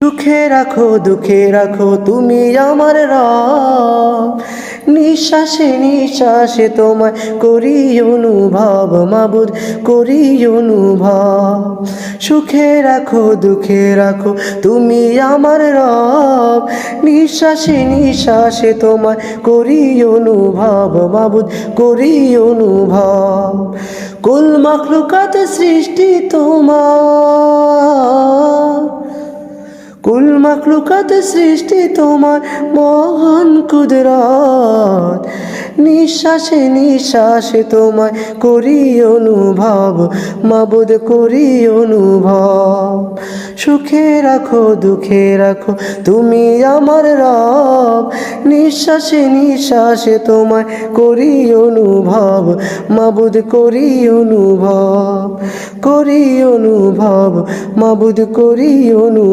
সুখে রাখো দুঃখে রাখো তুমি আমার রব, নিঃশ্বাসে নিঃশ্বাসে তোমায় করি অনুভব মাবুদ, করি অনুভব। সুখে রাখো দুঃখে রাখো তুমি আমার রব, নিঃশ্বাসে নিঃশ্বাসে তোমায় করি অনুভব মাবুদ, করি অনুভব। কুল মাখলুকাত সৃষ্টি তোমার, কুল মাখলুকাত সৃষ্টি তোমার মহান কুদরত, নিঃশ্বাসে নিঃশ্বাসে তোমায় করি অনুভব মাবুদ, করি অনুভব। সুখে রাখো দুঃখে রাখো তুমি আমার রব, নিঃশ্বাসে নিঃশ্বাসে তোমায় করি অনুভব মাবুদ, করি অনুভব, করি অনুভব মাবুদ, করি অনুভব।